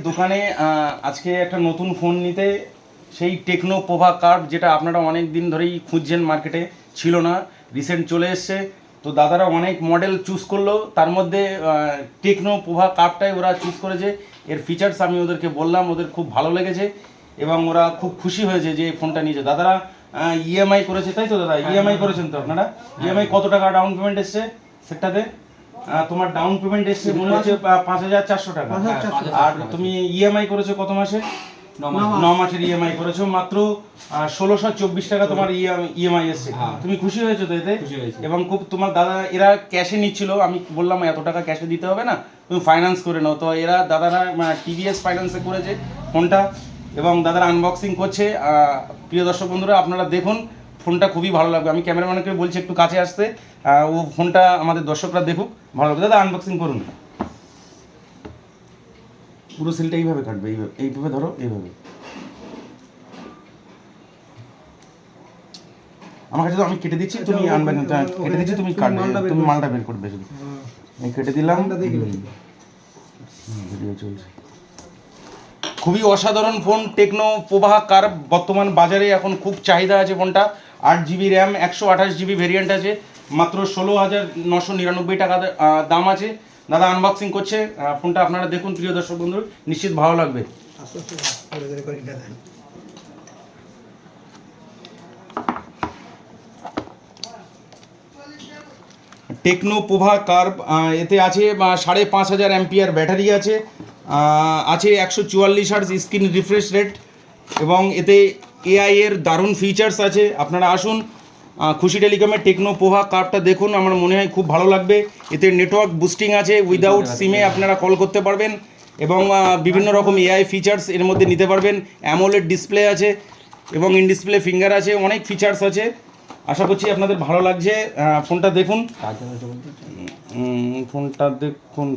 দোকানে আজকে একটা নতুন ফোন নিতে সেই টেকনো পোভা কার্ভ যেটা আপনারা অনেক দিন ধরেই খুঁজছেন, মার্কেটে ছিল না, রিসেন্ট চলে এসছে। তো দাদারা অনেক মডেল চুজ করলো, তার মধ্যে টেকনো পোভা কার্ভটাই ওরা চুজ করেছে। এর ফিচার্স আমি ওদেরকে বললাম, ওদের খুব ভালো লেগেছে এবং ওরা খুব খুশি হয়েছে যে এই ফোনটা নিয়েছে। দাদারা ইএমআই করেছে, তাই তো দাদা? ইএমআই করেছেন তো আপনারা? ইএমআই কত টাকা ডাউন পেমেন্ট এসছে সেটাতে? তোমার ডাউন পেমেন্ট এসছে মনে হচ্ছে 5,400 টাকা। আর তুমি ইএমআই করেছো কত মাসে? 9 মাসের ইএমআই করেছো, মাত্র 1624 টাকা তোমার ইএমআই এসছে। তুমি খুশি হয়েছো তো এতে? এবং খুব তোমার দাদা এরা ক্যাশে নিচ্ছিল, আমি বললাম এত টাকা ক্যাশে দিতে হবে না, তুমি ফাইন্যান্স করে নাও। তো এরা দাদারা টিভিএস ফাইন্যান্সে করেছে ফোনটা এবং দাদারা আনবক্সিং করছে। প্রিয় দর্শক বন্ধুরা, আপনারা দেখুন, ফোনটা খুবই ভালো লাগবে। আমি ক্যামেরাম্যানকে বলছি একটু কাছে আসতে, ও ফোনটা আমাদের দর্শকরা দেখুক, ভালো লাগবে। দাদা আনবক্সিং করুন। পুরো সিলটা এইভাবে কাটবে, এইভাবে ধরো, এইভাবে। আমার কাছে তো আমি কেটে দিচ্ছি, তুমি আনবে, কেটে দিচ্ছি, তুমি কাটবে, তুমি মালটা বের করবে শুধু। আমি কেটে দিলাম, ভিডিও চলছে। খুবই অসাধারণ ফোন টেকনো পোভা কার্ভ, বর্তমান বাজারে এখন খুব চাহিদা আছে ফোনটা। 8GB র্যাম, 128GB ভেরিয়েন্ট আছে, মাত্র 16,999 টাকা দাম আছে। দাদা আনবক্সিং করছে ফোনটা, আপনারা দেখুন প্রিয় দর্শক বন্ধু, নিশ্চিত ভালো লাগবে। টেকনো পোভা কার্ভ, এতে আছে 5,500 অ্যাম্পিয়ার ব্যাটারি আছে, আছে 144 হার্জ স্ক্রিন রিফ্রেশ রেট এবং এতে এআই এর দারুণ ফিচার্স আছে। আপনারা আসুন খুশি টেলিকমের টেকনো পোভা কার্ভটা দেখুন, আমার মনে হয় খুব ভালো লাগবে। এতে নেটওয়ার্ক বুস্টিং আছে, উইদাউট সিমে আপনারা কল করতে পারবেন এবং বিভিন্ন রকম এআই ফিচার্স এর মধ্যে নিতে পারবেন। অ্যামোলেড ডিসপ্লে আছে এবং ইন ডিসপ্লে ফিঙ্গার আছে, অনেক ফিচার্স আছে। আশা করছি আপনাদের ভালো লাগছে। ফোনটা দেখুন, ফোনটা দেখুন,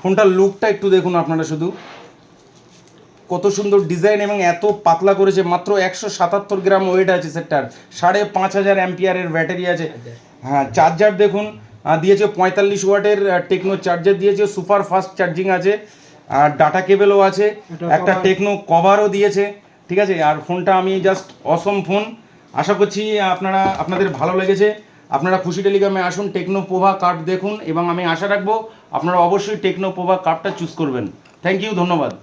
ফোনটার লুকটা একটু দেখুন আপনারা, শুধু কত সুন্দর ডিজাইন এবং এত পাতলা করেছে। মাত্র 177 গ্রাম ওয়েট আছে সেটার, 5,500 অ্যাম্পিয়ারের ব্যাটারি আছে। হ্যাঁ, চার্জার দেখুন দিয়েছে 45 ওয়াটের টেকনো চার্জার দিয়েছে, সুপার ফাস্ট চার্জিং আছে, আর ডাটা কেবেলও আছে, একটা টেকনো কভারও দিয়েছে, ঠিক আছে। আর ফোনটা আমি জাস্ট অসম ফোন, আশা করছি আপনাদের ভালো লেগেছে। আপনারা খুশি টেলিকমে আসুন, টেকনো পোভা কার্ভ দেখুন এবং আমি আশা রাখবো আপনারা অবশ্যই টেকনো পোভা কার্ভটা চুজ করবেন। থ্যাংক ইউ, ধন্যবাদ।